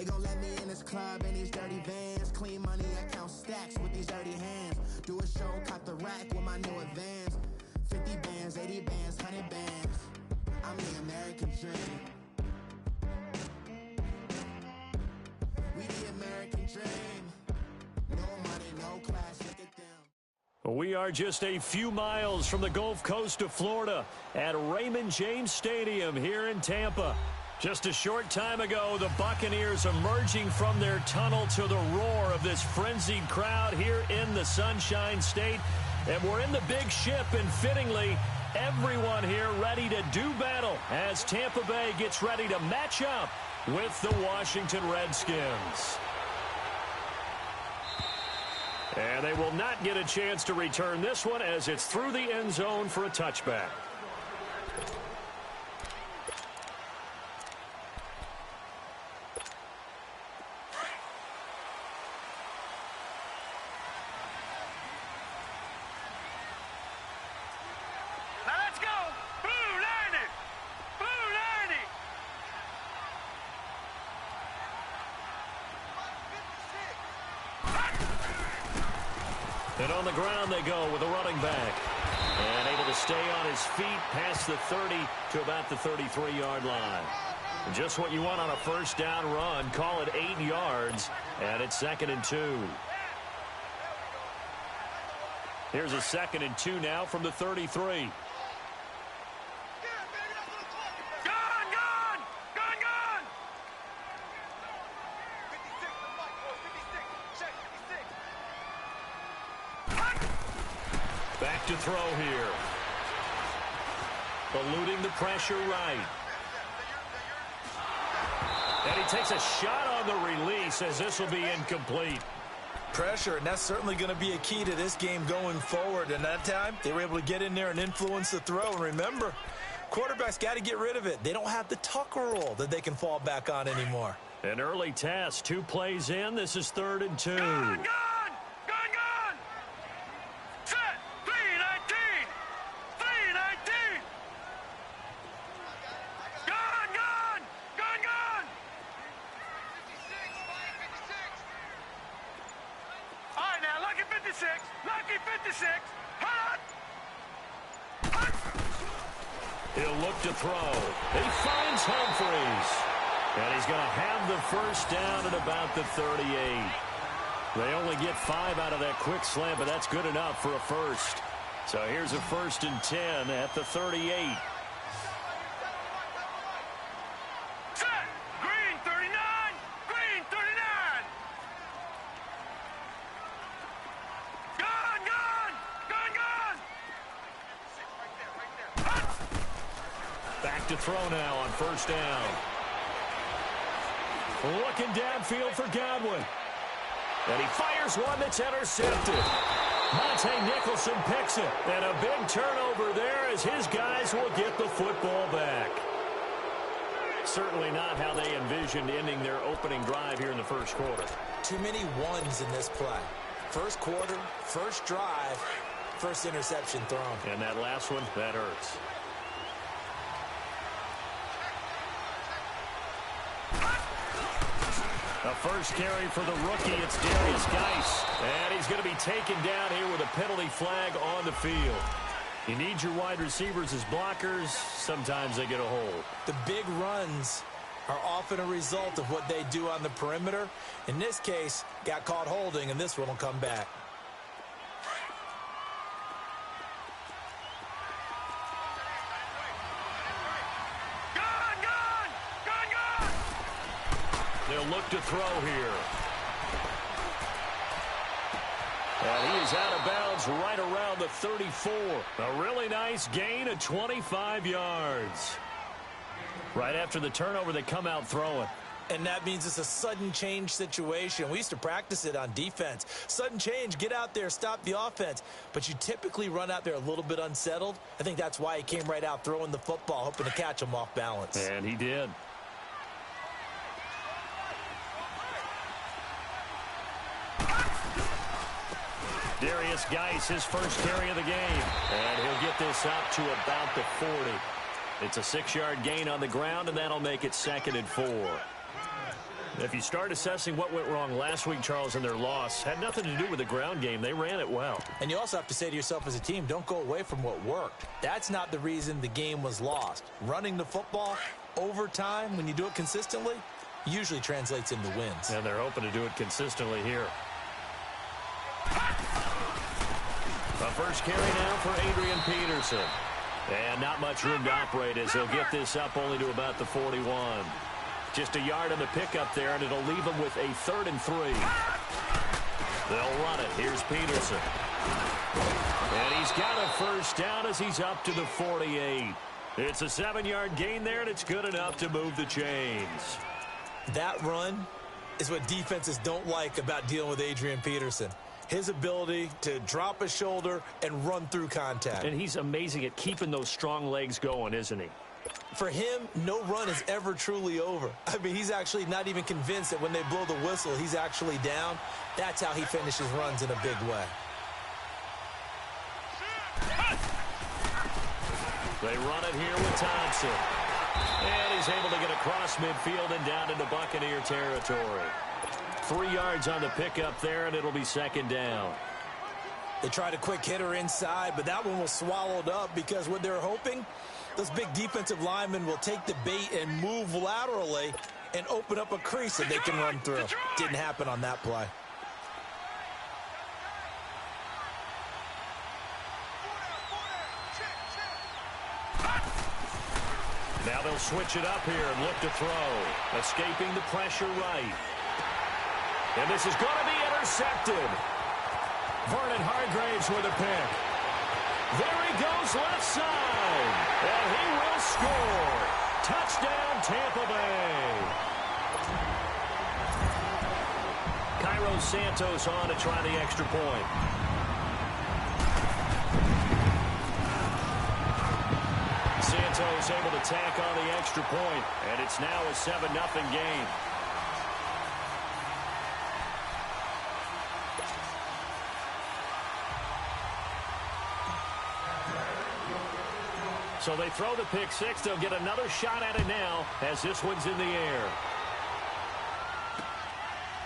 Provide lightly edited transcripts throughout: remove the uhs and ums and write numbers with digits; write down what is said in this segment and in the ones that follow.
gon' let me in this club in these dirty vans. Clean money, I count stacks with these dirty hands. Do a show, cop the rack with my new advance. 50 bands, 80 bands, 100 bands. I'm the American dream. We the American dream. No money, no class, look at them. We are just a few miles from the Gulf Coast of Florida at Raymond James Stadium here in Tampa. Just a short time ago, the Buccaneers emerging from their tunnel to the roar of this frenzied crowd here in the Sunshine State. And we're in the big ship, and fittingly, everyone here ready to do battle as Tampa Bay gets ready to match up with the Washington Redskins. And they will not get a chance to return this one as it's through the end zone for a touchback. And on the ground they go with a running back. And able to stay on his feet past the 30 to about the 33-yard line. And just what you want on a first down run. Call it 8 yards. And it's 2nd and 2. Here's a 2nd and 2 now from the 33. Back to throw here. Eluding the pressure right. And he takes a shot on the release as this will be incomplete. Pressure, and that's certainly going to be a key to this game going forward. And that time, they were able to get in there and influence the throw. And remember, quarterbacks got to get rid of it. They don't have the Tucker rule that they can fall back on anymore. An early test, 2 plays in. This is 3rd and 2. Gone! Set! 3-19! 3-19! Gone! All right, now, lucky 56. Lucky 56. Hot! He'll look to throw. He finds Humphries. And he's going to have the first down at about the 38. They only get 5 out of that quick slant, but that's good enough for a first. So here's a 1st and 10 at the 38. Set! Green 39! Green 39! Gone! Back to throw now on first down. Looking downfield for Godwin. And he fires one that's intercepted. Monte Nicholson picks it. And a big turnover there as his guys will get the football back. Certainly not how they envisioned ending their opening drive here in the first quarter. Too many ones in this play. First quarter, first drive, first interception thrown. And that last one, that hurts. The first carry for the rookie, it's Darius Geis. And he's going to be taken down here with a penalty flag on the field. You need your wide receivers as blockers. Sometimes they get a hold. The big runs are often a result of what they do on the perimeter. In this case, got caught holding, and this one will come back. They'll look to throw here. And he is out of bounds right around the 34. A really nice gain of 25 yards. Right after the turnover, they come out throwing. And that means it's a sudden change situation. We used to practice it on defense. Sudden change, get out there, stop the offense. But you typically run out there a little bit unsettled. I think that's why he came right out throwing the football, hoping to catch him off balance. And he did. Darius Geis, his first carry of the game. And he'll get this out to about the 40. It's a 6-yard gain on the ground, and that'll make it 2nd and 4. If you start assessing what went wrong last week, Charles, in their loss, had nothing to do with the ground game. They ran it well. And you also have to say to yourself as a team, don't go away from what worked. That's not the reason the game was lost. Running the football over time, when you do it consistently, usually translates into wins. And they're hoping to do it consistently here. The first carry now for Adrian Peterson. And not much room to operate as he'll get this up only to about the 41. Just a yard on the pickup there, and it'll leave him with a 3rd and 3. They'll run it. Here's Peterson. And he's got a first down as he's up to the 48. It's a 7-yard gain there, and it's good enough to move the chains. That run is what defenses don't like about dealing with Adrian Peterson. His ability to drop a shoulder and run through contact. And he's amazing at keeping those strong legs going, isn't he? For him, no run is ever truly over. I mean, he's actually not even convinced that when they blow the whistle, he's actually down. That's how he finishes runs in a big way. They run it here with Thompson. And he's able to get across midfield and down into Buccaneer territory. 3 yards on the pickup there, and it'll be 2nd down. They tried a quick hitter inside, but that one was swallowed up because what they're hoping, those big defensive linemen will take the bait and move laterally and open up a crease that they can run through. Didn't happen on that play. Now they'll switch it up here and look to throw. Escaping the pressure right. And this is going to be intercepted. Vernon Hargraves with a pick. There he goes left side. And he will score. Touchdown, Tampa Bay. Cairo Santos on to try the extra point. Santos able to tack on the extra point, and it's now a 7-0 game. So they throw the pick six. They'll get another shot at it now as this one's in the air.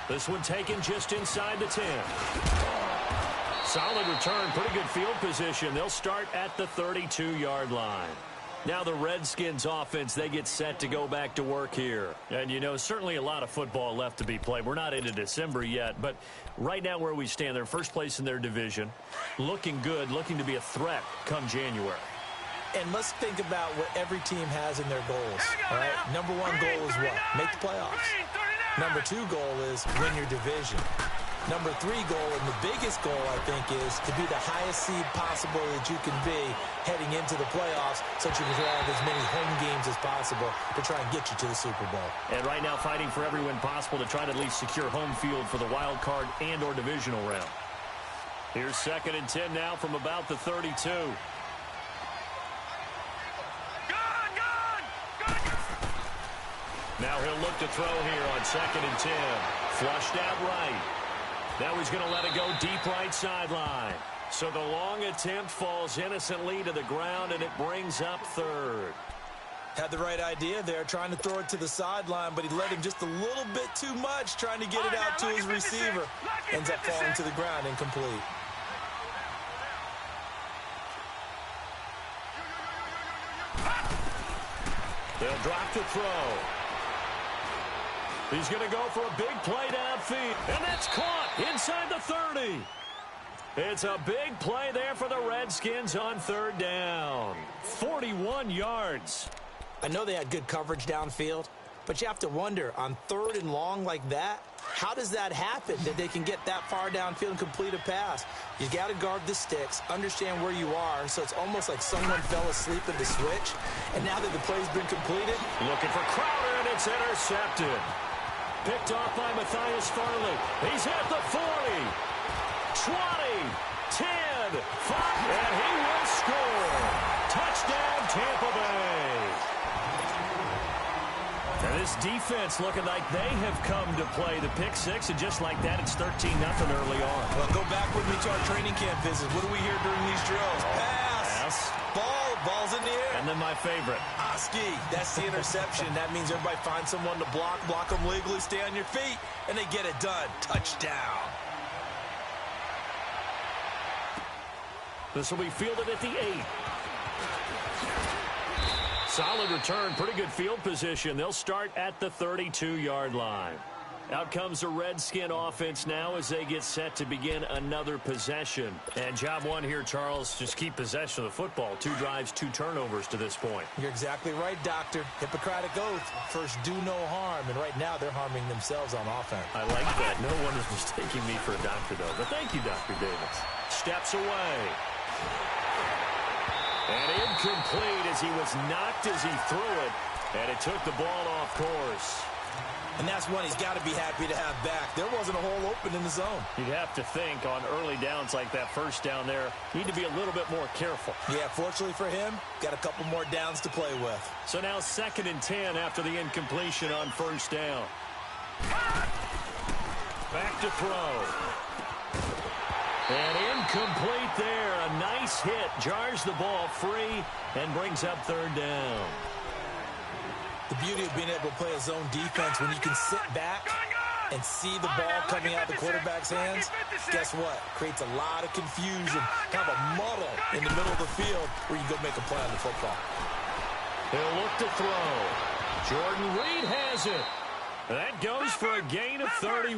This one taken just inside the 10. Solid return, pretty good field position. They'll start at the 32-yard line. Now the Redskins offense, they get set to go back to work here. And, you know, certainly a lot of football left to be played. We're not into December yet, but right now where we stand, they're first place in their division. Looking good, looking to be a threat come January. And let's think about what every team has in their goals. All right? Number one goal is what? Make the playoffs. Number two goal is win your division. Number three goal, and the biggest goal, I think, is to be the highest seed possible that you can be heading into the playoffs so that you can have as many home games as possible to try and get you to the Super Bowl. And right now fighting for every win possible to try to at least secure home field for the wild card and or divisional round. Here's 2nd and 10 now from about the 32. Now he'll look to throw here on 2nd and 10. Flushed out right. Now he's going to let it go deep right sideline. So the long attempt falls innocently to the ground, and it brings up 3rd. Had the right idea there, trying to throw it to the sideline, but he let him just a little bit too much, trying to get it out to his receiver. Ends up falling to the ground, incomplete. They'll drop to throw. He's going to go for a big play downfield, and that's caught inside the 30. It's a big play there for the Redskins on 3rd down. 41 yards. I know they had good coverage downfield, but you have to wonder, on 3rd and long like that, how does that happen, that they can get that far downfield and complete a pass? You got to guard the sticks, understand where you are, so it's almost like someone fell asleep at the switch, and now that the play's been completed. Looking for Crowder, and it's intercepted. Picked off by Matthias Farley. He's at the 40, 20, 10, 5, and he will score. Touchdown, Tampa Bay. And this defense looking like they have come to play the pick six, and just like that, it's 13-0 early on. Well, go back with me to our training camp visit. What do we hear during these drills? Pass. Ball's in the air. And then my favorite. Oski, that's the interception. That means everybody finds someone to block them legally, stay on your feet, and they get it done. Touchdown. This will be fielded at the 8. Solid return, pretty good field position. They'll start at the 32-yard line. Out comes the Redskin offense now as they get set to begin another possession. And job one here, Charles, just keep possession of the football. 2 drives, 2 turnovers to this point. You're exactly right, Doctor. Hippocratic oath. First, do no harm. And right now, they're harming themselves on offense. I like that. No one is mistaking me for a doctor, though. But thank you, Dr. Davis. Steps away. And incomplete as he was knocked as he threw it. And it took the ball off course. And that's one he's got to be happy to have back. There wasn't a hole open in the zone. You'd have to think on early downs like that first down there, need to be a little bit more careful. Yeah, fortunately for him, got a couple more downs to play with. So now 2nd and 10 after the incompletion on first down. Back to throw. And incomplete there. A nice hit. Jars the ball free and brings up 3rd down. The beauty of being able to play a zone defense when you can sit back and see the ball coming out of the quarterback's hands, guess what? Creates a lot of confusion, kind of a muddle in the middle of the field where you go make a play on the football. He'll look to throw. Jordan Reed has it. That goes for a gain of 31.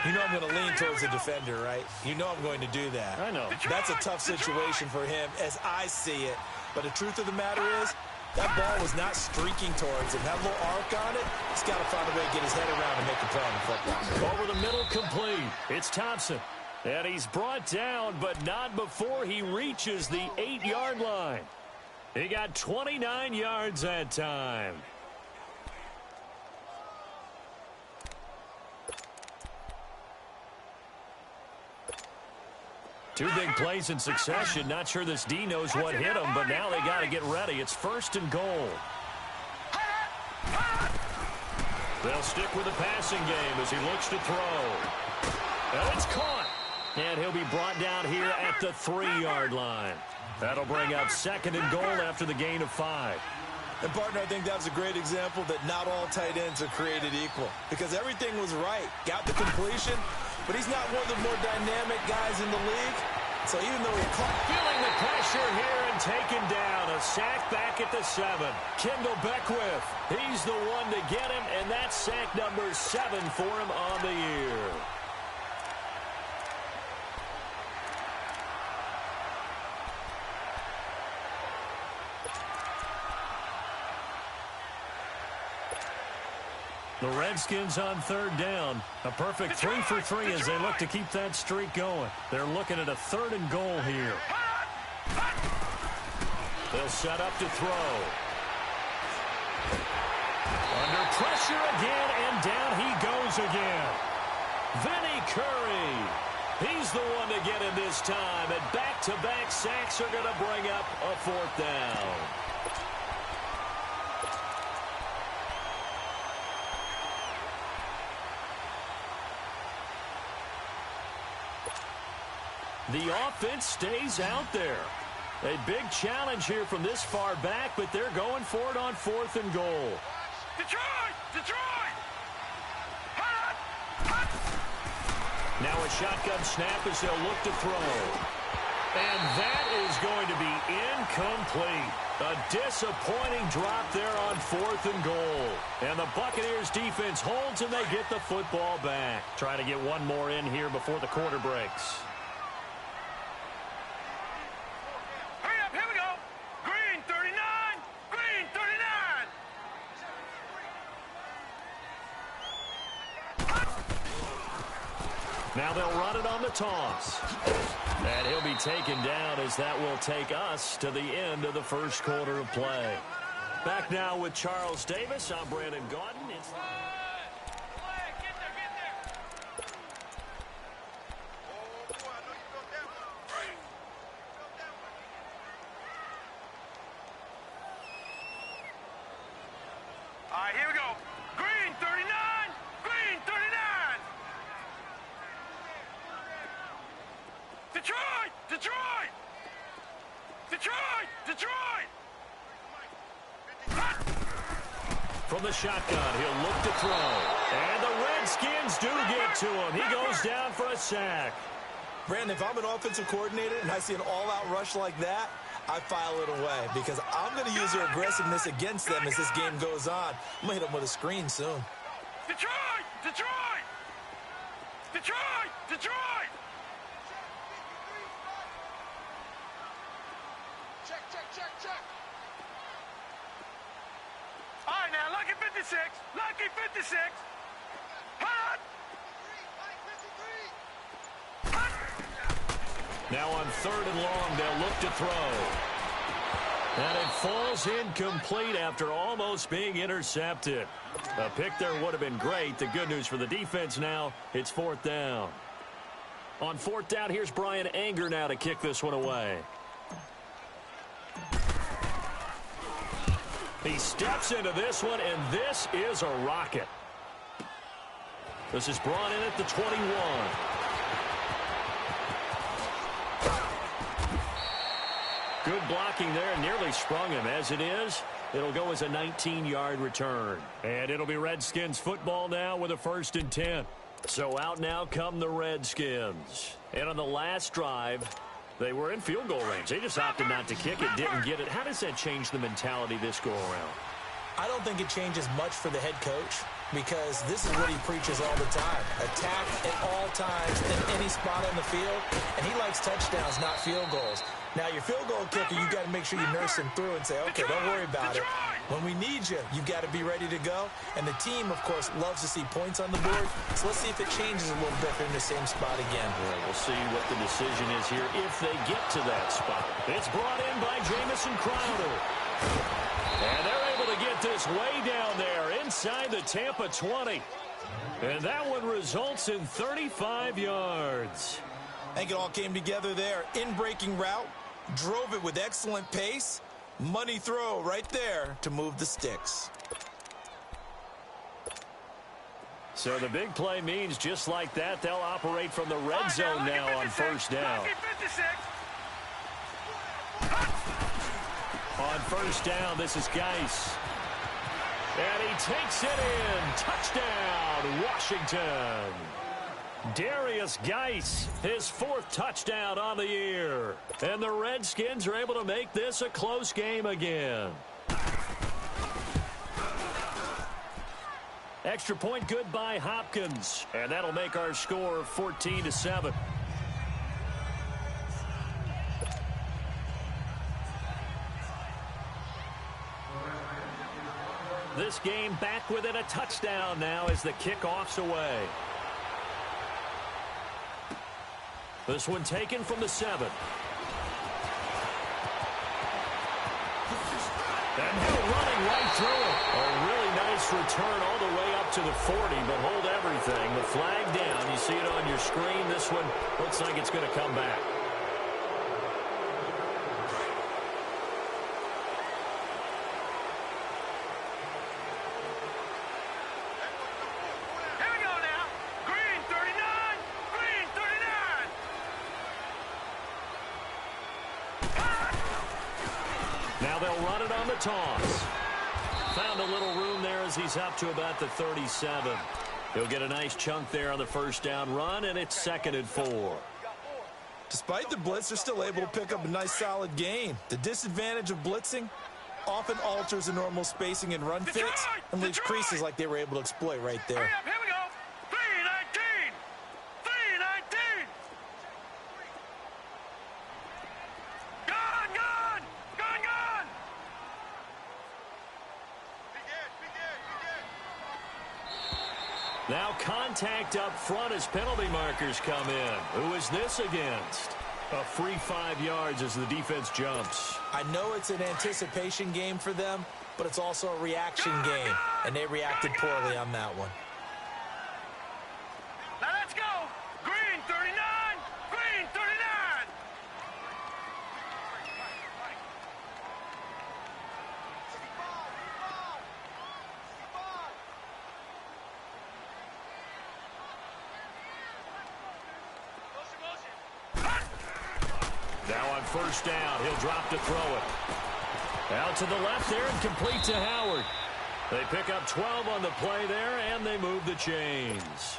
You know I'm going to lean towards the defender, right? You know I'm going to do that. I know. That's a tough situation for him as I see it. But the truth of the matter is, that ball was not streaking towards him. That little arc on it, he's got to find a way to get his head around and make a play on the football. Over the middle, complete. It's Thompson. And he's brought down, but not before he reaches the 8-yard line. He got 29 yards that time. Two big plays in succession. Not sure this D knows what hit him, but now they got to get ready. It's 1st and goal. They'll stick with the passing game as he looks to throw. And it's caught. And he'll be brought down here at the 3-yard line. That'll bring up 2nd and goal after the gain of 5. And, partner, I think that was a great example that not all tight ends are created equal. Because everything was right. Got the completion, but he's not one of the more dynamic guys in the league. So even though he caught... Feeling the pressure here and taken down. A sack back at the 7. Kendall Beckwith. He's the one to get him, and that's sack number 7 for him on the year. The Redskins on 3rd down. A perfect 3 for 3 as they look to keep that streak going. They're looking at a 3rd and goal here. They'll set up to throw. Under pressure again, and down he goes again. Vinny Curry. He's the one to get him this time, and back-to-back sacks are going to bring up a 4th down. The offense stays out there. A big challenge here from this far back, but they're going for it on 4th and goal. Detroit! Detroit! Now a shotgun snap as they'll look to throw. And that is going to be incomplete. A disappointing drop there on 4th and goal. And the Buccaneers defense holds and they get the football back. Trying to get one more in here before the quarter breaks. Hurry up, here we go. Green 39, green 39. Now they'll run it on the toss. And he'll be taken down as that will take us to the end of the first quarter of play. Back now with Charles Davis. I'm Brandon Gaudin. All right, here we go. Green 39, green 39. Detroit! Detroit! Detroit! Detroit! from the shotgun. He'll look to throw. And the Redskins do get to him. He goes down for a sack. Brandon, if I'm an offensive coordinator and I see an all-out rush like that, I file it away because I'm going to use their aggressiveness against them as this game goes on. I'm going to hit them with a screen soon. Detroit! Detroit! Detroit! Detroit! Check. All right, now, lucky 56. Lucky 56. Hot! Now on 3rd and long, they'll look to throw. And it falls incomplete after almost being intercepted. A pick there would have been great. The good news for the defense now, it's 4th down. On 4th down, here's Brian Anger now to kick this one away. He steps into this one, and this is a rocket. This is brought in at the 21. Good blocking there, nearly sprung him. As it is, it'll go as a 19-yard return. And it'll be Redskins football now with a 1st and 10. So out now come the Redskins. And on the last drive, they were in field goal range. They just opted not to kick it, didn't get it. How does that change the mentality this go-around? I don't think it changes much for the head coach because this is what he preaches all the time. Attack at all times in any spot on the field, and he likes touchdowns, not field goals. Now, your field goal kicker, you've got to make sure you nurse him through and say, okay, don't worry about it. When we need you, you've got to be ready to go. And the team, of course, loves to see points on the board. So let's see if it changes a little bit if they're in the same spot again. Well, we'll see what the decision is here if they get to that spot. It's brought in by Jamison Crowder. And they're able to get this way down there inside the Tampa 20. And that one results in 35 yards. I think it all came together there. In-breaking route, drove it with excellent pace. Money throw right there to move the sticks. So the big play means just like that, they'll operate from the red zone now on 1st down. On 1st down, this is Geis. And he takes it in. Touchdown, Washington. Darius Geis, his 4th touchdown on the year. And the Redskins are able to make this a close game again. Extra point good by Hopkins. And that'll make our score 14-7. This game back within a touchdown now as the kickoff's away. This one taken from the 7. And now running right through it. A really nice return all the way up to the 40, but hold everything. The flag down. You see it on your screen. This one looks like it's going to come back. Toss. Found a little room there as he's up to about the 37. He'll get a nice chunk there on the 1st down run, and it's 2nd and 4. Despite the blitz, they're still able to pick up a nice solid gain. The disadvantage of blitzing often alters the normal spacing and run fits and leaves creases like they were able to exploit right there. Hurry up, here we go. 3-19. 3-19. Gone. Now contact up front as penalty markers come in. Who is this against? A free 5 yards as the defense jumps. I know it's an anticipation game for them, but it's also a reaction game, and they reacted poorly on that one. Now let's go. Green 39. Green 39. Now on 1st down, he'll drop to throw it. Out to the left there and complete to Howard. They pick up 12 on the play there, and they move the chains.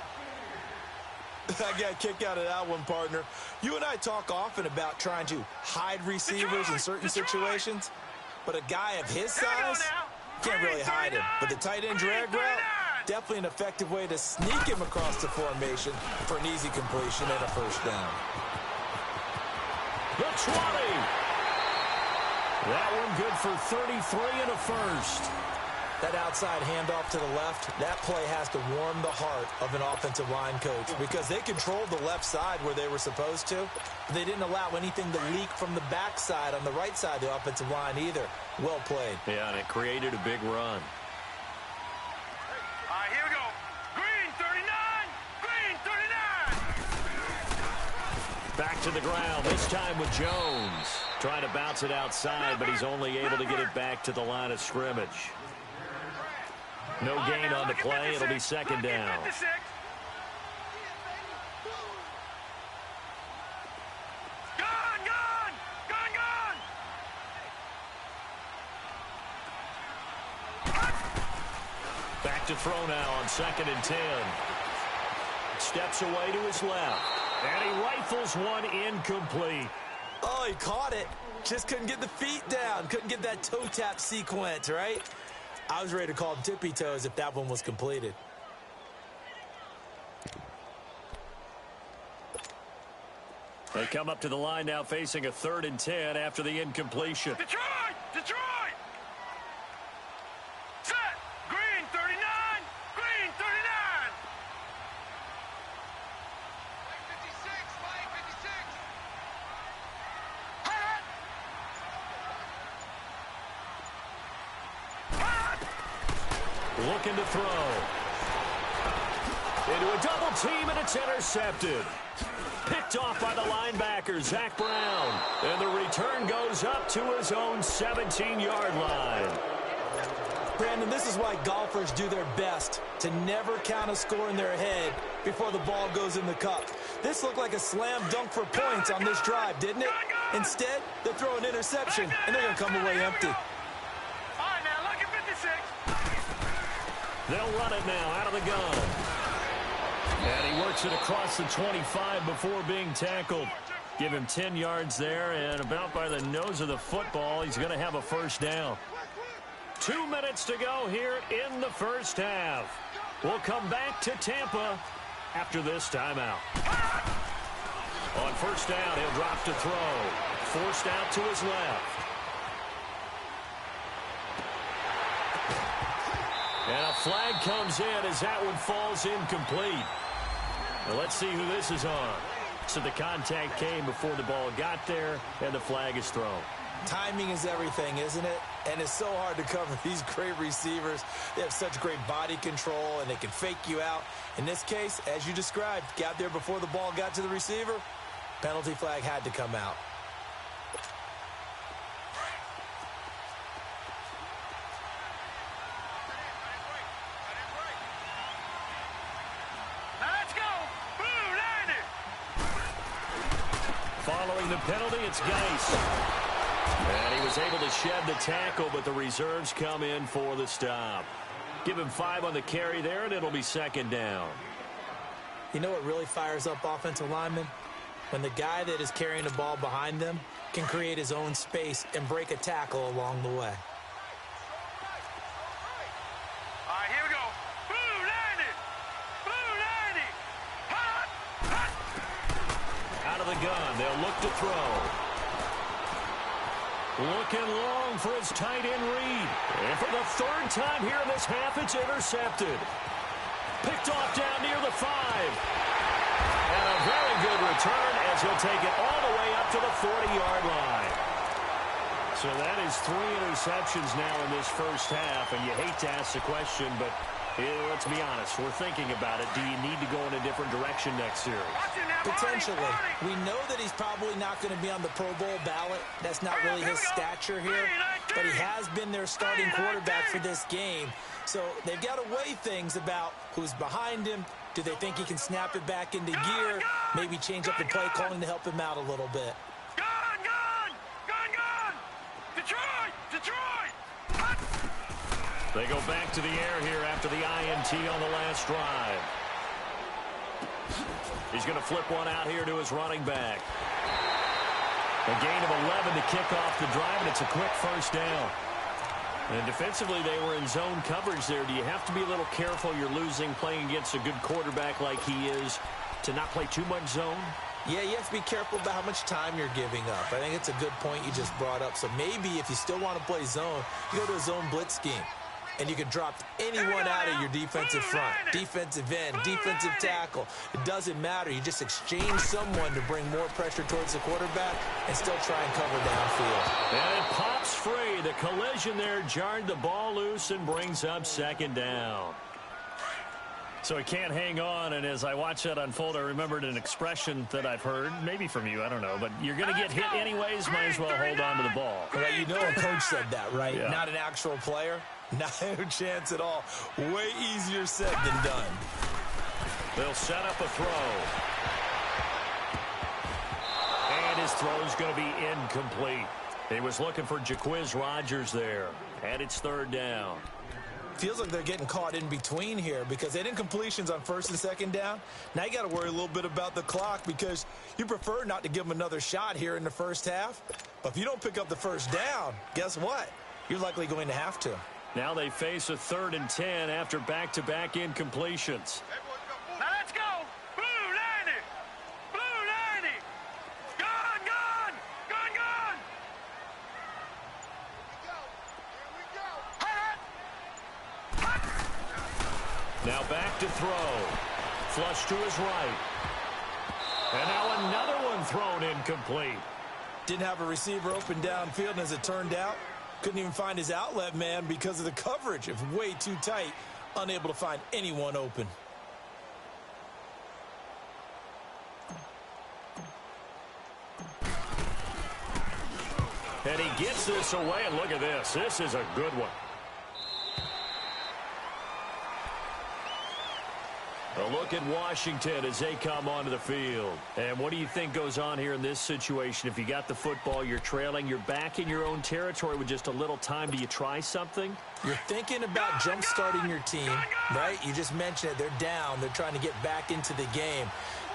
I got a kick out of that one, partner. You and I talk often about trying to hide receivers in certain situations, but a guy of his size can't really hide him. But the tight end drag route, definitely an effective way to sneak him across the formation for an easy completion and a first down. The 20. That one good for 33 and a first. That outside handoff to the left, that play has to warm the heart of an offensive line coach because they controlled the left side where they were supposed to, but they didn't allow anything to leak from the backside on the right side of the offensive line either. Well played. Yeah, and it created a big run. All right, here we go. Green 39, green 39. Back to the ground, this time with Jones. Trying to bounce it outside, but he's only able to get it back to the line of scrimmage. No gain on the play. It'll be second down. Back to throw now on 2nd and 10. Steps away to his left. And he rifles one incomplete. Oh, he caught it. Just couldn't get the feet down. Couldn't get that toe tap sequence, right? I was ready to call him tippy toes if that one was completed. They come up to the line now facing a 3rd and 10 after the incompletion. Detroit! Detroit! Set! Green 39! Green 39! Flag 56! Flag 56! Looking to throw. Into a double team, and it's intercepted. Picked off by the linebacker, Zach Brown. And the return goes up to his own 17-yard line. Brandon, this is why golfers do their best to never count a score in their head before the ball goes in the cup. This looked like a slam dunk for points on this drive, didn't it? Instead, they throw an interception, and they're going to come away empty. All right, now, look at 56. They'll run it now out of the gun. And he works it across the 25 before being tackled. Give him 10 yards there, and about by the nose of the football, he's going to have a first down. 2 minutes to go here in the first half. We'll come back to Tampa after this timeout. On first down, he'll drop to throw. Forced out to his left. And a flag comes in as that one falls incomplete. Well, let's see who this is on. So the contact came before the ball got there, and the flag is thrown. Timing is everything, isn't it? And it's so hard to cover these great receivers. They have such great body control, and they can fake you out. In this case, as you described, got there before the ball got to the receiver. Penalty flag had to come out. Following the penalty, it's Geis. And he was able to shed the tackle, but the reserves come in for the stop. Give him 5 on the carry there, and it'll be second down. You know what really fires up offensive linemen? When the guy that is carrying the ball behind them can create his own space and break a tackle along the way. All right, here we go. Blue 90! Blue 90! Hot! Hot! Out of the gun, they'll look to throw. Looking long for his tight end Reed. And for the 3rd time here in this half, it's intercepted. Picked off down near the 5. And a very good return as he'll take it all the way up to the 40-yard line. So that is 3 interceptions now in this first half. And you hate to ask the question, but let's be honest. We're thinking about it. Do you need to go in a different direction next series? Potentially. We know that he's probably not going to be on the Pro Bowl ballot. That's not really his stature here. But he has been their starting quarterback for this game. So they've got to weigh things about who's behind him. Do they think he can snap it back into gear? Maybe change up the play calling to help him out a little bit. Gun! Gun! Gun! Gun! Detroit! Detroit! Hot! They go back to the air here after the INT on the last drive. He's going to flip one out here to his running back. A gain of 11 to kick off the drive, and it's a quick first down. And defensively, they were in zone coverage there. Do you have to be a little careful? You're losing playing against a good quarterback like he is to not play too much zone? Yeah, you have to be careful about how much time you're giving up. I think it's a good point you just brought up. So maybe if you still want to play zone, you go to a zone blitz scheme. And you can drop anyone out of your defensive front, defensive end, defensive tackle. It doesn't matter. You just exchange someone to bring more pressure towards the quarterback and still try and cover downfield. And it pops free. The collision there jarred the ball loose and brings up second down. So he can't hang on, and as I watch that unfold, I remembered an expression that I've heard, maybe from you, I don't know, but you're going to get hit anyways, might as well hold on to the ball. Well, you know a coach said that, right? Yeah. Not an actual player. No chance at all. Way easier said than done. They'll set up a throw. And his throw's going to be incomplete. He was looking for Jaquiz Rodgers there. And it's third down. Feels like they're getting caught in between here because they did incompletions on first and second down. Now you got to worry a little bit about the clock because you prefer not to give them another shot here in the first half. But if you don't pick up the first down, guess what? You're likely going to have to. Now they face a 3rd and 10 after back-to-back incompletions. Now let's go. Blue 90. Blue 90. Gone, gone. Gone, gone. Now back to throw. Flush to his right. And now another one thrown incomplete. Didn't have a receiver open downfield, and as it turned out, couldn't even find his outlet man because of the coverage. It was way too tight, unable to find anyone open. And he gets this away, and look at this. This is a good one. A look at Washington as they come onto the field. And what do you think goes on here in this situation? If you got the football, you're trailing, you're back in your own territory with just a little time. Do you try something? You're thinking about jump-starting your team, right? You just mentioned it. They're down. They're trying to get back into the game.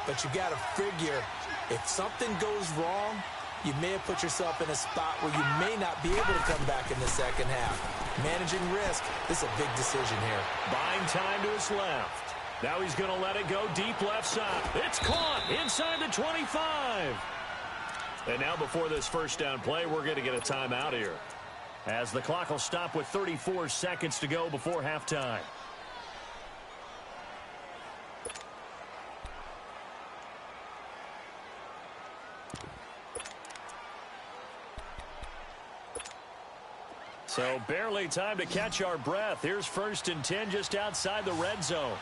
But you got to figure if something goes wrong, you may have put yourself in a spot where you may not be able to come back in the second half. Managing risk, this is a big decision here. Buying time to his left. Now he's going to let it go deep left side. It's caught inside the 25. And now before this first down play, we're going to get a timeout here, as the clock will stop with 34 seconds to go before halftime. So barely time to catch our breath. Here's 1st and 10 just outside the red zone.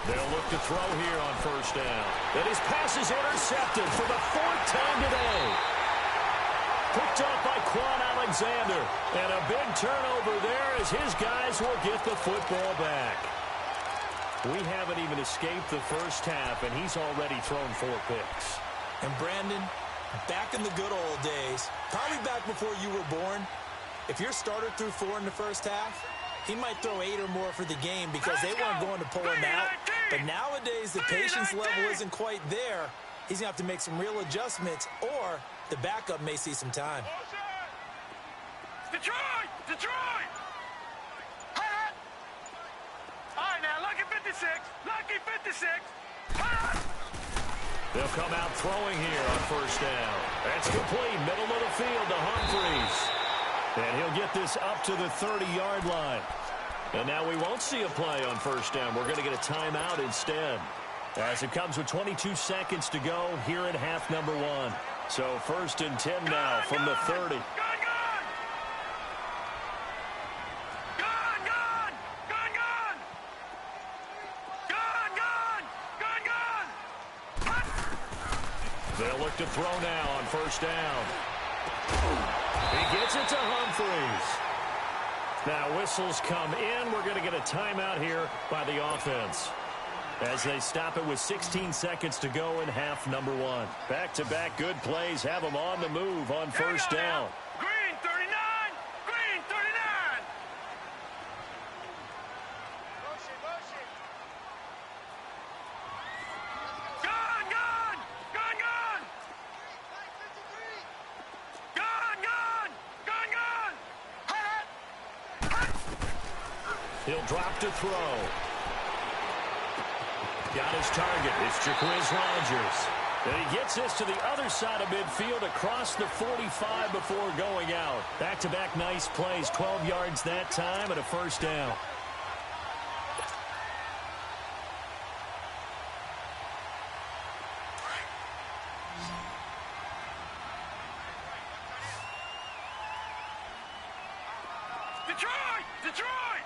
They'll look to throw here on first down. And his pass is intercepted for the 4th time today. Picked up by Quan Alexander. And a big turnover there as his guys will get the football back. We haven't even escaped the first half, and he's already thrown 4 picks. And Brandon, back in the good old days, probably back before you were born, if your starter threw 4 in the first half, he might throw 8 or more for the game because they weren't going to pull him out. But nowadays, the patience level isn't quite there. He's going to have to make some real adjustments, or the backup may see some time. Detroit! Detroit! Hot! All right, now, lucky 56. Lucky 56. Hot! They'll come out throwing here on first down. That's complete. Middle of the field to Humphries. And he'll get this up to the 30-yard line. And now we won't see a play on first down. We're going to get a timeout instead, as it comes with 22 seconds to go here in half number 1. So 1st and 10 now from the 30. They'll look to throw now on first down. He gets it to Humphries. Now whistles come in. We're going to get a timeout here by the offense, as they stop it with 16 seconds to go in half number 1. Back-to-back good plays have them on the move on first down. Green, 39. He'll drop to throw. Got his target. It's Jaquiz Rogers. And he gets this to the other side of midfield across the 45 before going out. Back-to-back nice plays. 12 yards that time and a first down. Detroit! Detroit!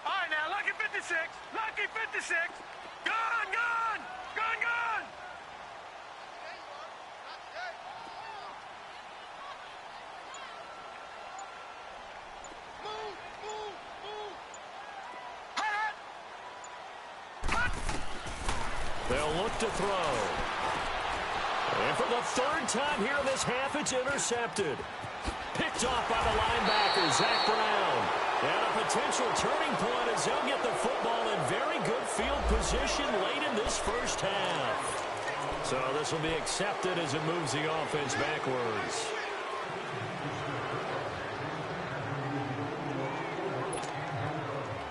All right, now, lucky 56. Lucky 56. Gone, gone! Gone, gone! Move, move, move. Hut, hut. They'll look to throw. And for the third time here in this half, it's intercepted. Picked off by the linebacker, Zach Brown. And a potential turning point as they'll get the football in very good field position late in this first half. So this will be accepted as it moves the offense backwards.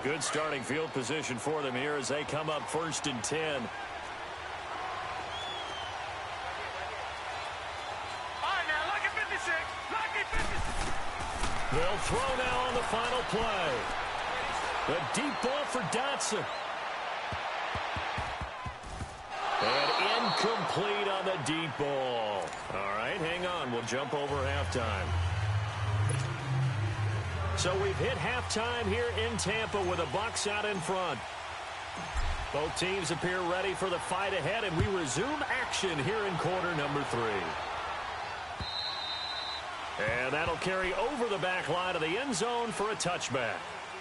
Good starting field position for them here as they come up 1st and 10. They'll throw now on the final play. The deep ball for Dotson. And incomplete on the deep ball. All right, hang on. We'll jump over halftime. So we've hit halftime here in Tampa with the Bucs out in front. Both teams appear ready for the fight ahead, and we resume action here in quarter number 3. And that'll carry over the back line of the end zone for a touchback.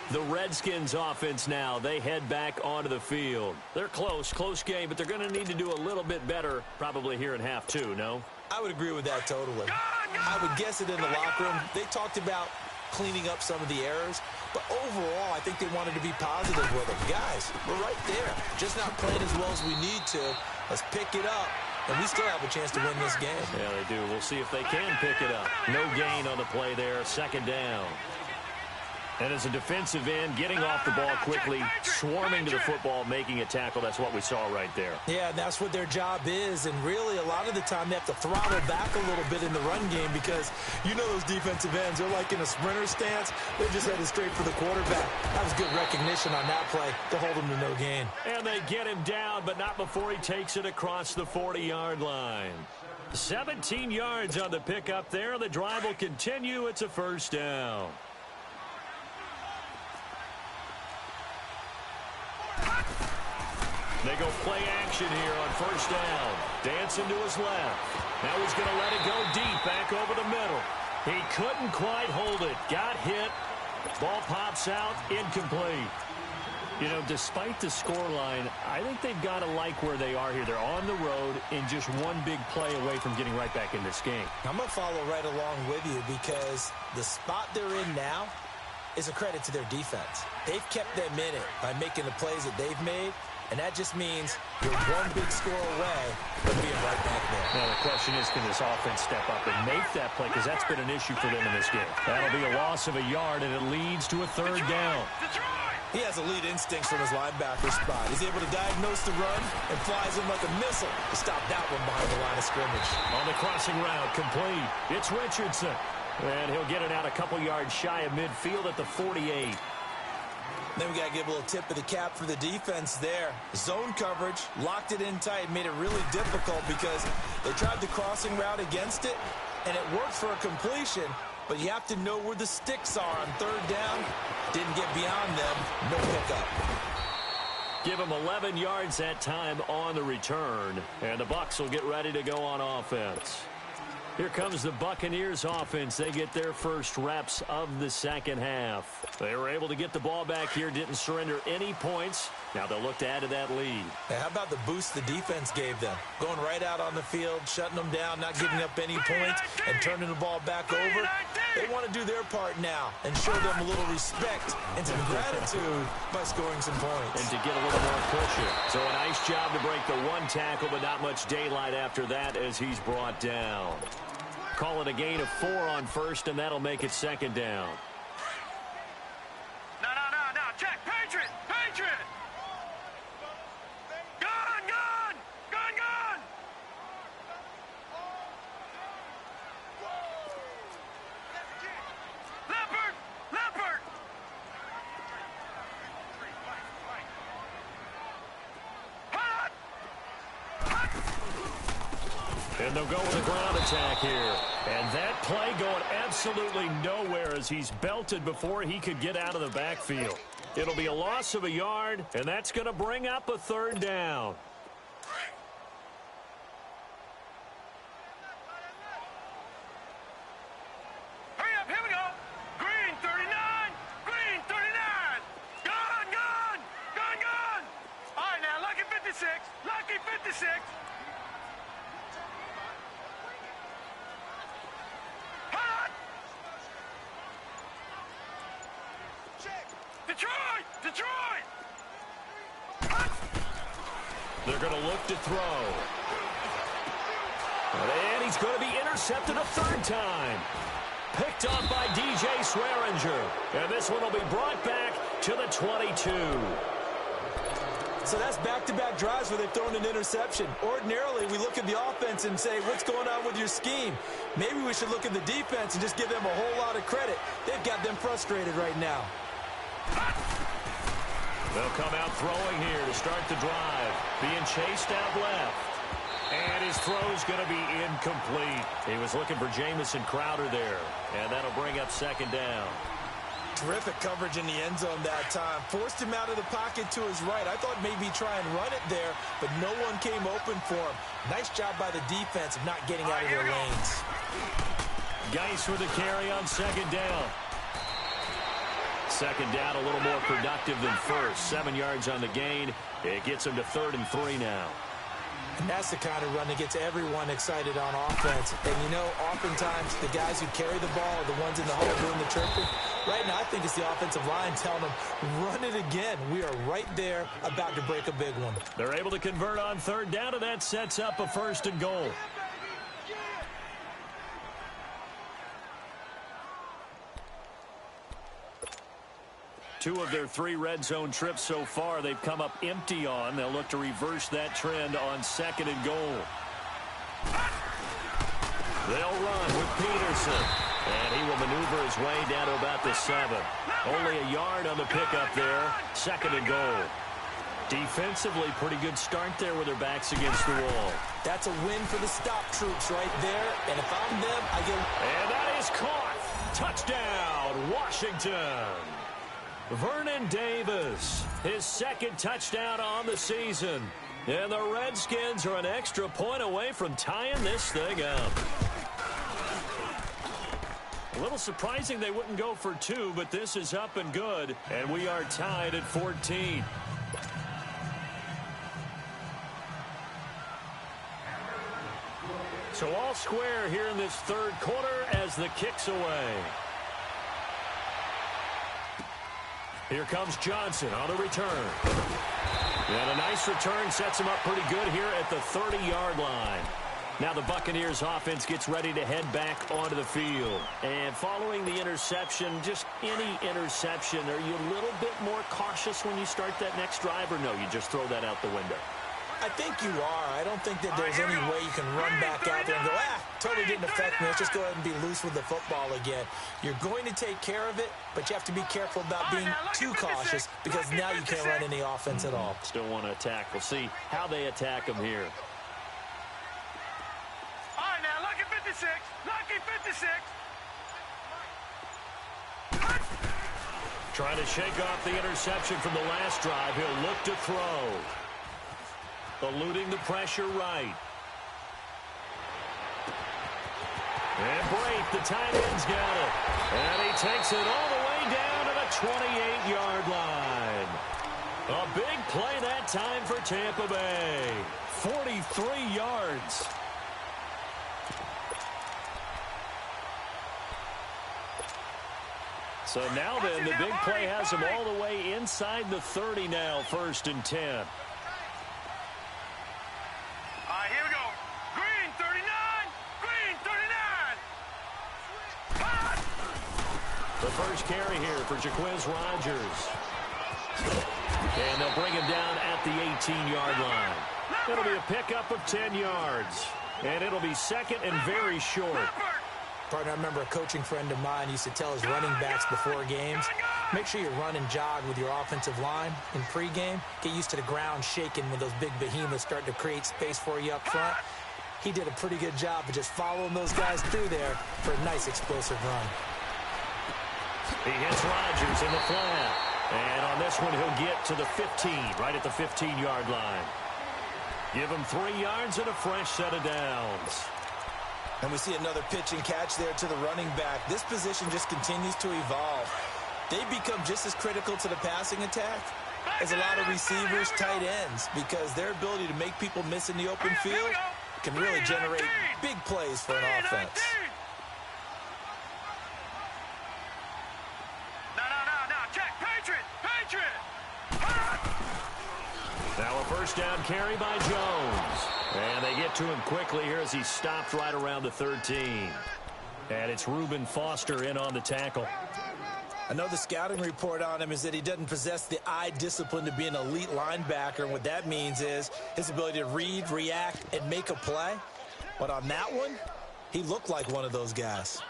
The Redskins offense now, they head back onto the field. They're close game, but they're going to need to do a little bit better probably here in half 2, no? I would agree with that totally. I would guess it in the locker room. They talked about cleaning up some of the errors, but overall, I think they wanted to be positive with them. Guys, we're right there. Just not playing as well as we need to. Let's pick it up. And we still have a chance to win this game. Yeah, they do. We'll see if they can pick it up. No gain on the play there. 2nd down. And as a defensive end, getting off the ball quickly, swarming to the football, making a tackle. That's what we saw right there. Yeah, and that's what their job is. And really, a lot of the time, they have to throttle back a little bit in the run game because you know those defensive ends, they're like in a sprinter stance. They just headed straight for the quarterback. That was good recognition on that play to hold him to no gain. And they get him down, but not before he takes it across the 40-yard line. 17 yards on the pickup there. The drive will continue. It's a first down. They go play action here on first down. Dancing to his left. Now he's going to let it go deep back over the middle. He couldn't quite hold it. Got hit. Ball pops out. Incomplete. You know, despite the scoreline, I think they've got to like where they are here. They're on the road and just one big play away from getting right back in this game. I'm going to follow right along with you because the spot they're in now is a credit to their defense. They've kept them in it by making the plays that they've made. And that just means you're one big score away from being right back there. Now, the question is, can this offense step up and make that play? Because that's been an issue for them in this game. That'll be a loss of a yard, and it leads to a 3rd down. He has elite instincts from his linebacker spot. He's able to diagnose the run and flies in like a missile to stop that one behind the line of scrimmage. On the crossing route, complete. It's Richardson. And he'll get it out a couple yards shy of midfield at the 48. Then we got to give a little tip of the cap for the defense there. Zone coverage, locked it in tight, made it really difficult because they tried the crossing route against it, and it worked for a completion, but you have to know where the sticks are on 3rd down. Didn't get beyond them, no pickup. Give them 11 yards that time on the return, and the Bucs will get ready to go on offense. Here comes the Buccaneers offense. They get their first reps of the second half. They were able to get the ball back here, didn't surrender any points. Now they'll look to add to that lead. Hey, how about the boost the defense gave them? Going right out on the field, shutting them down, not giving up any points, and turning the ball back over. They want to do their part now and show them a little respect and some gratitude by scoring some points. And to get a little more pushing. So a nice job to break the one tackle, but not much daylight after that as he's brought down. Call it a gain of 4 on first, and that'll make it 2nd down. And they'll go with a ground attack here. And that play going absolutely nowhere as he's belted before he could get out of the backfield. It'll be a loss of a yard, and that's going to bring up a third down. Hurry up, here we go. Green 39, green 39. Gone, gone, gone, gone. All right, now, lucky 56, lucky 56. Hot. Detroit, Detroit. Hot. They're going to look to throw. And he's going to be intercepted a third time. Picked off by DJ Swearinger. And this one will be brought back to the 22. So that's back-to-back drives where they've thrown an interception. Ordinarily, we look at the offense and say, what's going on with your scheme? Maybe we should look at the defense and just give them a whole lot of credit. They've got them frustrated right now. They'll come out throwing here to start the drive. Being chased out left. And his throw's going to be incomplete. He was looking for Jamison Crowder there. And that'll bring up second down. Terrific coverage in the end zone that time. Forced him out of the pocket to his right. I thought maybe try and run it there, but no one came open for him. Nice job by the defense of not getting out of their lanes. Geis with the carry on second down. Second down, a little more productive than first. 7 yards on the gain. It gets him to 3rd and 3 now. And that's the kind of run that gets everyone excited on offense. And, you know, oftentimes the guys who carry the ball are the ones in the huddle doing the chirping. Right now, I think it's the offensive line telling them, run it again. We are right there about to break a big one. They're able to convert on third down, and that sets up a 1st and goal. Two of their 3 red zone trips so far, they've come up empty on. They'll look to reverse that trend on 2nd and goal. They'll run with Peterson. And he will maneuver his way down to about the 7. Only a yard on the pickup there. 2nd and goal. Defensively, pretty good start there with their backs against the wall. That's a win for the stop troops right there. And if I'm them, I get... And that is caught. Touchdown, Washington. Vernon Davis, his 2nd touchdown on the season. And the Redskins are an extra point away from tying this thing up. A little surprising they wouldn't go for 2, but this is up and good. And we are tied at 14. So all square here in this 3rd quarter as the kick's away. Here comes Johnson on the return. And a nice return sets him up pretty good here at the 30-yard line. Now the Buccaneers offense gets ready to head back onto the field. And following the interception, just any interception, are you a little bit more cautious when you start that next drive, or no, you just throw that out the window? I think you are. I don't think that there's any way you can run back out there and go, totally didn't affect me. Let's just go ahead and be loose with the football again. You're going to take care of it, but you have to be careful about being too cautious because now you can't run any offense at all. Still want to attack. We'll see how they attack them here. All right, now, lucky 56, lucky 56. Trying to shake off the interception from the last drive. He'll look to throw. Eluding the pressure right. And Brate, the tight end's got it. And he takes it all the way down to the 28-yard line. A big play that time for Tampa Bay. 43 yards. So now then, the big play has him all the way inside the 30 now, 1st and 10. Here we go. Green 39, green 39. The first carry here for Jaquiz Rodgers. And they'll bring him down at the 18-yard line. It'll be a pickup of 10 yards. And it'll be 2nd and very short. Partner, I remember a coaching friend of mine used to tell his running backs before games, make sure you run and jog with your offensive line in pregame. Get used to the ground shaking when those big behemoths start to create space for you up front. He did a pretty good job of just following those guys through there for a nice explosive run. He hits Rodgers in the flat. And on this one, he'll get to the 15, right at the 15-yard line. Give him 3 yards and a fresh set of downs. And we see another pitch and catch there to the running back. This position just continues to evolve. They become just as critical to the passing attack as a lot of receivers, tight ends, because their ability to make people miss in the open field can really generate big plays for an offense. Now a first down carry by Jones. And they get to him quickly here as he stopped right around the 13. And it's Reuben Foster in on the tackle. I know the scouting report on him is that he doesn't possess the eye discipline to be an elite linebacker. And what that means is his ability to read, react, and make a play. But on that one, he looked like one of those guys.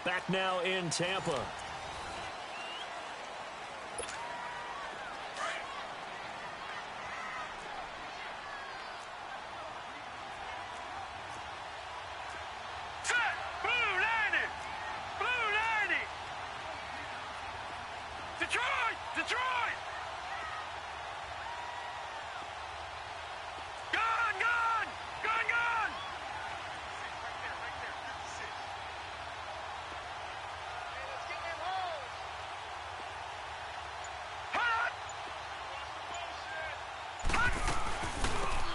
Back now in Tampa.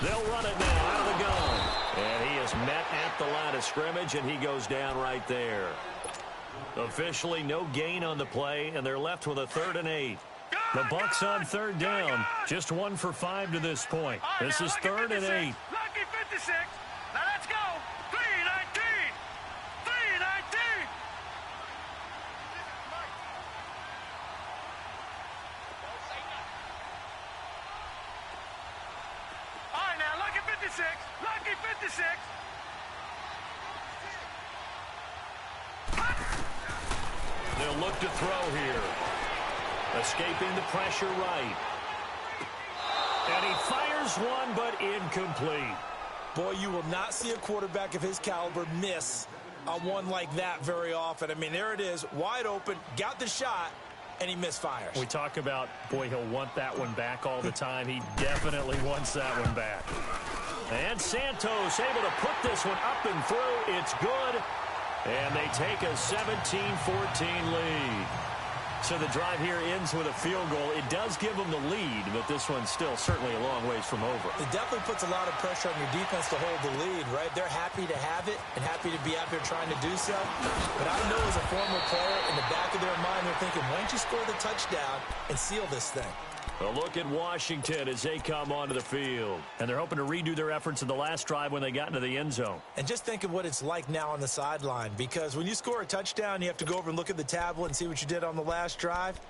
They'll run it now out of the gun. And he is met at the line of scrimmage, and he goes down right there. Officially no gain on the play, and they're left with a 3rd and 8. The Bucs on 3rd down. Just 1 for 5 to this point. This is 3rd and 8. Lucky 56. Now let's go. 3-19. 3-19. All right, now, lucky 56. Lucky 56. They'll look to throw here. Escaping the pressure right. And he fires one, but incomplete. Boy, you will not see a quarterback of his caliber miss on one like that very often. I mean, there it is, wide open, got the shot, and he misfires. We talk about, boy, he'll want that one back all the time. He definitely wants that one back. And Santos able to put this one up and through. It's good. And they take a 17-14 lead. So the drive here ends with a field goal. It does give them the lead, but this one's still certainly a long ways from over. It definitely puts a lot of pressure on your defense to hold the lead, right? They're happy to have it and happy to be out there trying to do so. But I know as a former player, in the back of their mind, they're thinking, why don't you score the touchdown and seal this thing? A look at Washington as they come onto the field. And they're hoping to redo their efforts in the last drive when they got into the end zone. And just think of what it's like now on the sideline, because when you score a touchdown, you have to go over and look at the tablet and see what you did on the last drive.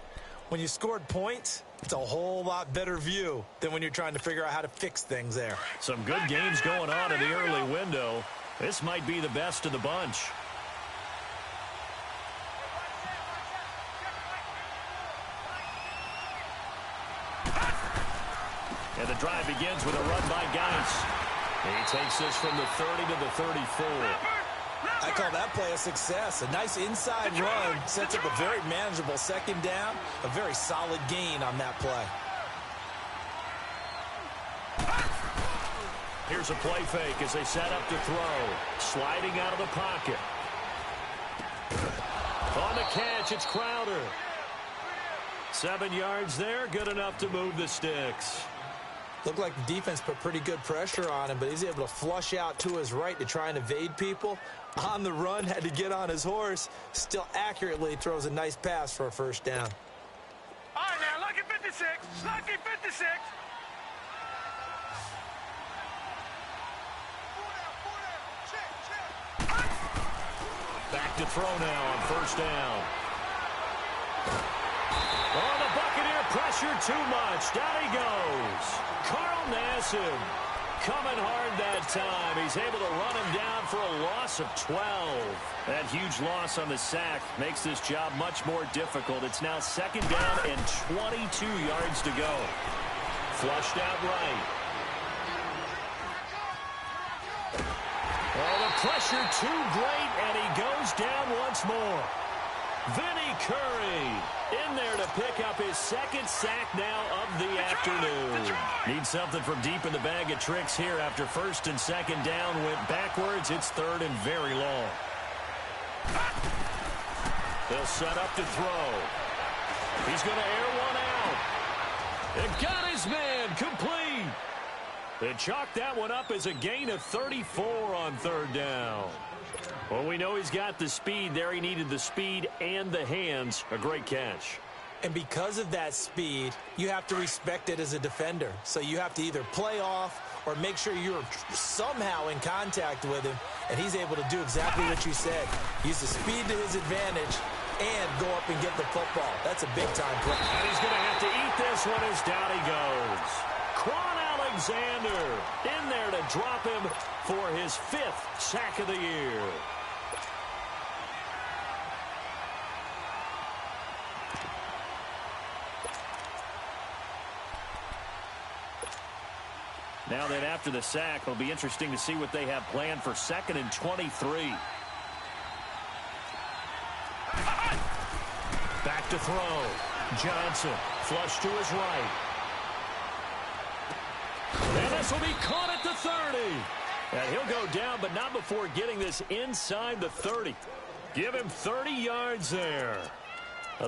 When you scored points, it's a whole lot better view than when you're trying to figure out how to fix things there. Some good games going on in the early window. This might be the best of the bunch. And the drive begins with a run by Geis. He takes this from the 30 to the 34. I call that play a success. A nice inside run sets up a very manageable 2nd down. A very solid gain on that play. Here's a play fake as they set up to throw. Sliding out of the pocket. On the catch, it's Crowder. 7 yards there, good enough to move the sticks. Looked like the defense put pretty good pressure on him, but he's able to flush out to his right to try and evade people. On the run, had to get on his horse. Still accurately throws a nice pass for a 1st down. All right, now, lucky 56. Lucky 56. Back to throw now on 1st down. Oh, the Buccaneer pressure too much. Down he goes. Carl Nassib coming hard that time. He's able to run him down for a loss of 12. That huge loss on the sack makes this job much more difficult. It's now second down and 22 yards to go. Flushed out right. Oh, the pressure too great, and he goes down once more. Vinny Curry in there to pick up his second sack now of the afternoon. Needs something from deep in the bag of tricks here after first and second down went backwards. It's third and very long. They'll set up to throw. He's going to air one out. It got his man complete. They chalked that one up as a gain of 34 on third down. Well, we know he's got the speed there. He needed the speed and the hands. A great catch. And because of that speed, you have to respect it as a defender. So you have to either play off or make sure you're somehow in contact with him, and he's able to do exactly what you said. Use the speed to his advantage and go up and get the football. That's a big-time play. And he's going to have to eat this one as down he goes. Quan Alexander in there to drop him for his 5th sack of the year. Now then, after the sack, it'll be interesting to see what they have planned for 2nd and 23. Back to throw. Johnson, flush to his right. And this will be caught at the 30. And he'll go down, but not before getting this inside the 30. Give him 30 yards there.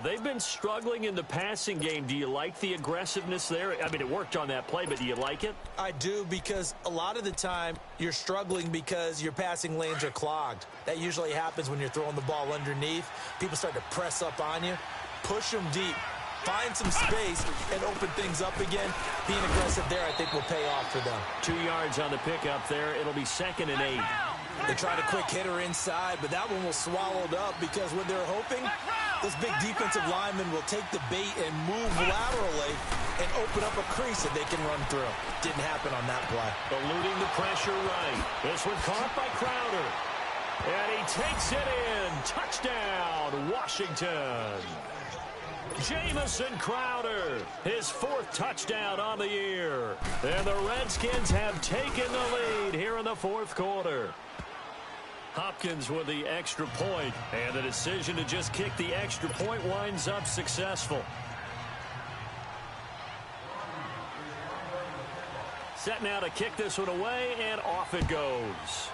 They've been struggling in the passing game. Do you like the aggressiveness there? I mean, it worked on that play, but do you like it? I do, because a lot of the time you're struggling because your passing lanes are clogged. That usually happens when you're throwing the ball underneath. People start to press up on you. Push them deep. Find some space and open things up again. Being aggressive there, I think, will pay off for them. 2 yards on the pickup there. It'll be 2nd and 8. They tried a quick hitter inside, but that one was swallowed up because when they're hoping, this big defensive lineman will take the bait and move laterally and open up a crease that they can run through. Didn't happen on that play. Eluding the pressure right. This one caught by Crowder. And he takes it in. Touchdown, Washington. Jamison Crowder, his 4th touchdown on the year. And the Redskins have taken the lead here in the 4th quarter. Hopkins with the extra point, and the decision to just kick the extra point winds up successful. Set now to kick this one away, and off it goes.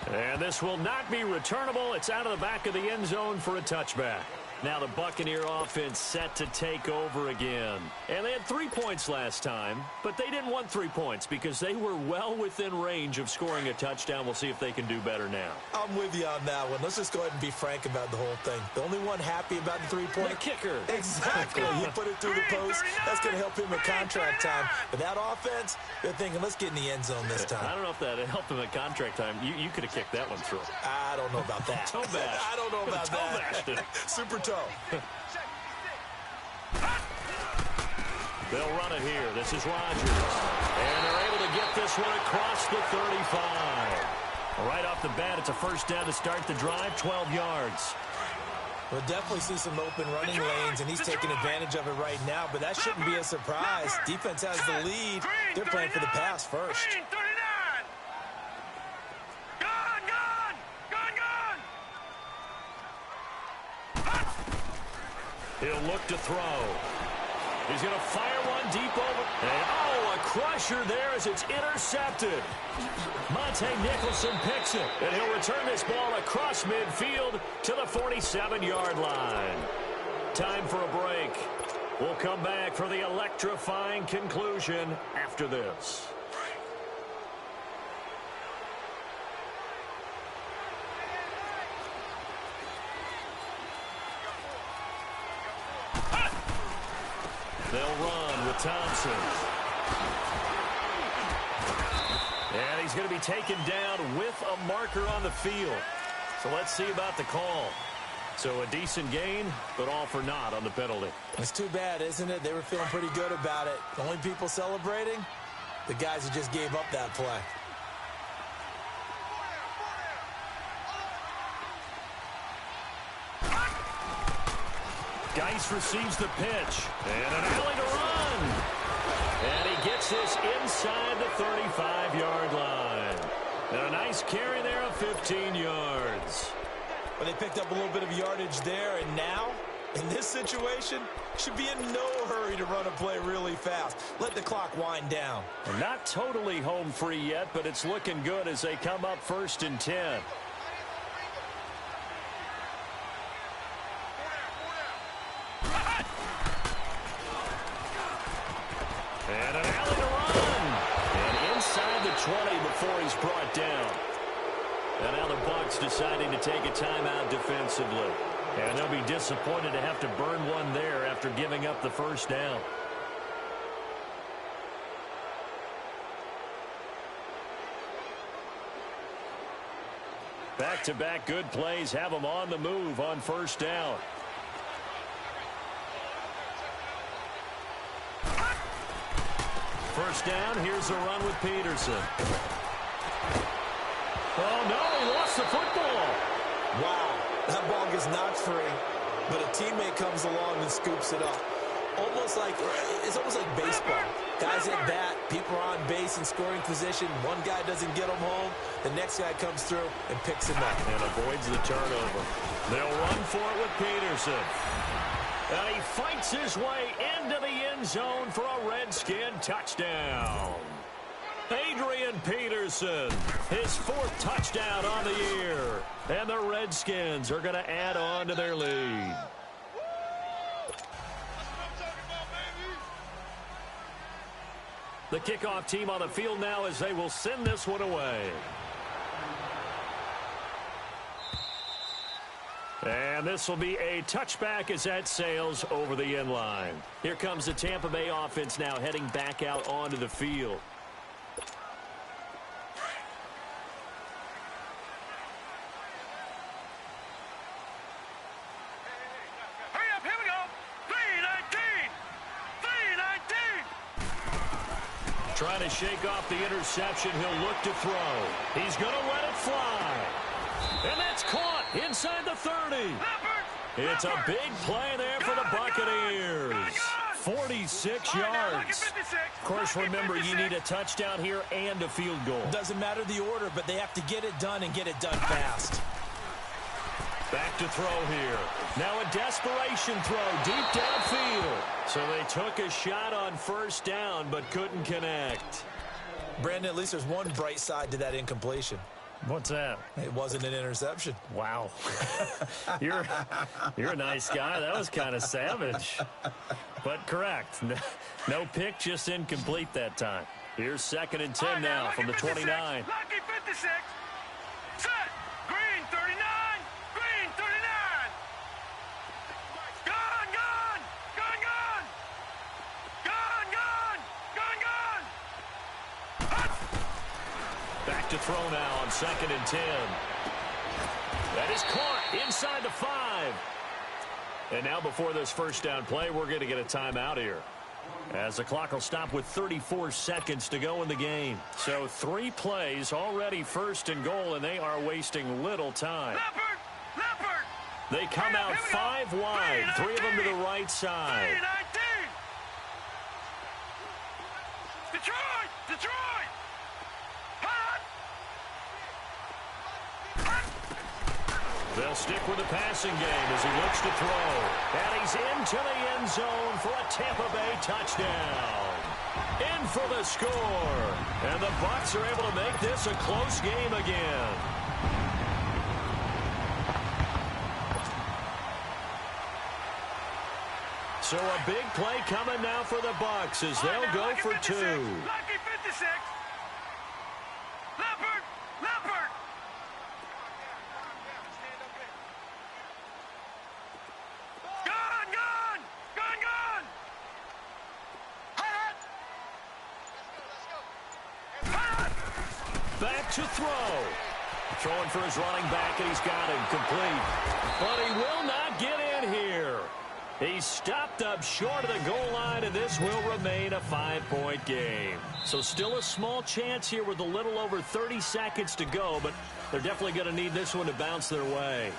And this will not be returnable. It's out of the back of the end zone for a touchback. Now the Buccaneer offense set to take over again. And they had 3 points last time, but they didn't want 3 points because they were well within range of scoring a touchdown. We'll see if they can do better now. I'm with you on that one. Let's just go ahead and be frank about the whole thing. The only one happy about the 3-point. The kicker. Exactly. You put it through the post. That's going to help him at contract time. But that offense, they're thinking, let's get in the end zone this time. I don't know if that helped him at contract time. You could have kicked that one through. I don't know about that. Toe bash. I don't know about Toe bashed it. Super toe. They'll run it here. This is Rodgers. And they're able to get this one across the 35. Right off the bat, it's a first down to start the drive, 12 yards. We'll definitely see some open running lanes, and he's taking advantage of it right now, but that shouldn't be a surprise. Defense has the lead. They're playing for the pass first. He'll look to throw. He's going to fire one deep over. And, oh, a crusher there as it's intercepted. Monte Nicholson picks it. And he'll return this ball across midfield to the 47-yard line. Time for a break. We'll come back for the electrifying conclusion after this. They'll run with Thompson. And he's going to be taken down with a marker on the field. So let's see about the call. So a decent gain, but all for naught on the penalty. It's too bad, isn't it? They were feeling pretty good about it. The only people celebrating, the guys who just gave up that play. Geis receives the pitch. And an alley to run. And he gets this inside the 35-yard line. And a nice carry there of 15 yards. Well, they picked up a little bit of yardage there, and now, in this situation, should be in no hurry to run a play really fast. Let the clock wind down. Well, not totally home free yet, but it's looking good as they come up 1st and 10. And an alley to run. And inside the 20 before he's brought down. And now the Bucs deciding to take a timeout defensively. And they'll be disappointed to have to burn one there after giving up the first down. Back-to-back good plays have them on the move on first down. First down, here's a run with Peterson. Oh, no, he lost the football. Wow, that ball gets knocked free, but a teammate comes along and scoops it up. It's almost like baseball. Guys at bat, people are on base in scoring position. One guy doesn't get them home. The next guy comes through and picks him up. And avoids the turnover. They'll run for it with Peterson. And he fights his way into the end zone for a Redskin touchdown. Adrian Peterson, his 4th touchdown on the year. And the Redskins are going to add on to their lead. The kickoff team on the field now as they will send this one away. And this will be a touchback as that sails over the end line. Here comes the Tampa Bay offense now heading back out onto the field. Hurry up, here we go. 319. 319. Trying to shake off the interception. He'll look to throw. He's going to let it fly. And that's caught inside the 30. It's a big play there for the Buccaneers. 46 yards. Of course, remember, you need a touchdown here and a field goal. Doesn't matter the order, but they have to get it done and get it done fast. Back to throw here. Now a desperation throw deep downfield. So they took a shot on first down but couldn't connect. Brandon, at least there's one bright side to that incompletion. What's that? It wasn't an interception. Wow. You're a nice guy. That was kind of savage. But correct. No pick, just incomplete that time. Here's 2nd and 10 now from the 29. Lucky 56. Set. Green 39. Green 39. Gone, gone. Gone, gone. Gone, gone. Gone, gone. Back to throw now on 2nd and 10. That is caught inside the 5. And now before this first down play, we're going to get a timeout here, as the clock will stop with 34 seconds to go in the game. So 3 plays already 1st and goal, and they are wasting little time. Leopard. Leopard. They come out 5 wide, 3 of them to the right side. 319. Detroit. Detroit. Hot. They'll stick with the passing game as he looks to throw. And he's into the end zone for a Tampa Bay touchdown. In for the score. And the Bucs are able to make this a close game again. So a big play coming now for the Bucs as they'll go for 2. Lucky 56. Leopard. Leopard. Gone, gone. Gone, gone. Hot. Back to throw. Throwing for his running back, and he's got him complete. But he will not get in here. He stopped up short of the goal line, and this will remain a 5-point game. So still a small chance here with a little over 30 seconds to go, but they're definitely going to need this one to bounce their way.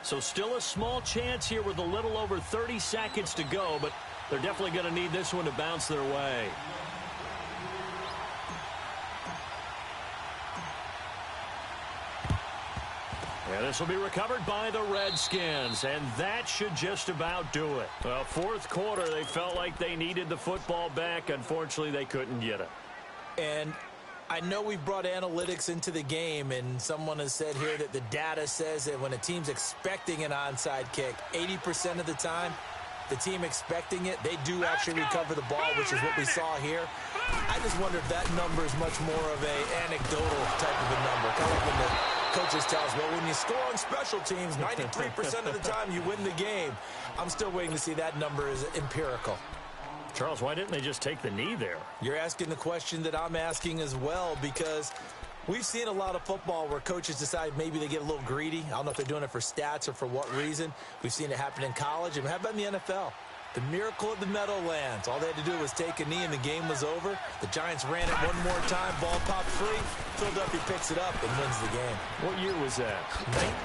So still a small chance here with a little over 30 seconds to go, but they're definitely going to need this one to bounce their way. And this will be recovered by the Redskins, and that should just about do it. Well, fourth quarter, they felt like they needed the football back. Unfortunately, they couldn't get it. And I know we've brought analytics into the game, and someone has said here that the data says that when a team's expecting an onside kick, 80% of the time, the team expecting it, they do actually recover the ball, which is what we saw here. I just wonder if that number is much more of an anecdotal type of a number. Kind of like when the coaches tell us, well, when you score on special teams, 93% of the time you win the game. I'm still waiting to see that number is empirical. Charles, why didn't they just take the knee there? You're asking the question that I'm asking as well, because we've seen a lot of football where coaches decide maybe they get a little greedy. I don't know if they're doing it for stats or for what reason. We've seen it happen in college. And how about in the NFL? The miracle of the Meadowlands. All they had to do was take a knee and the game was over. The Giants ran it one more time. Ball popped free. Philadelphia picks it up and wins the game. What year was that?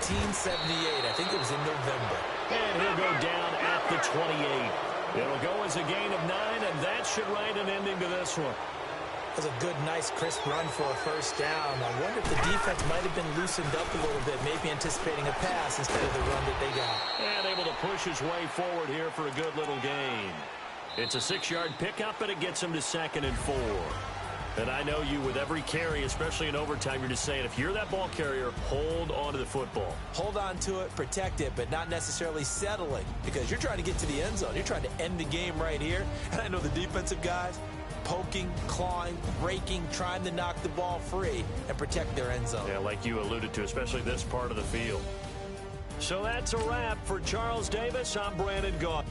1978. I think it was in November. And he'll go down at the 28. It'll go as a gain of 9, and that should write an ending to this one. That was a good, nice, crisp run for a first down. I wonder if the defense might have been loosened up a little bit, maybe anticipating a pass instead of the run that they got. And able to push his way forward here for a good little gain. It's a 6-yard pickup, and it gets him to 2nd and 4. And I know you, with every carry, especially in overtime, you're just saying, if you're that ball carrier, hold on to the football. Hold on to it, protect it, but not necessarily settling, because you're trying to get to the end zone. You're trying to end the game right here. And I know the defensive guys, poking, clawing, raking, trying to knock the ball free and protect their end zone. Yeah, like you alluded to, especially this part of the field. So that's a wrap for Charles Davis. I'm Brandon Gaudin.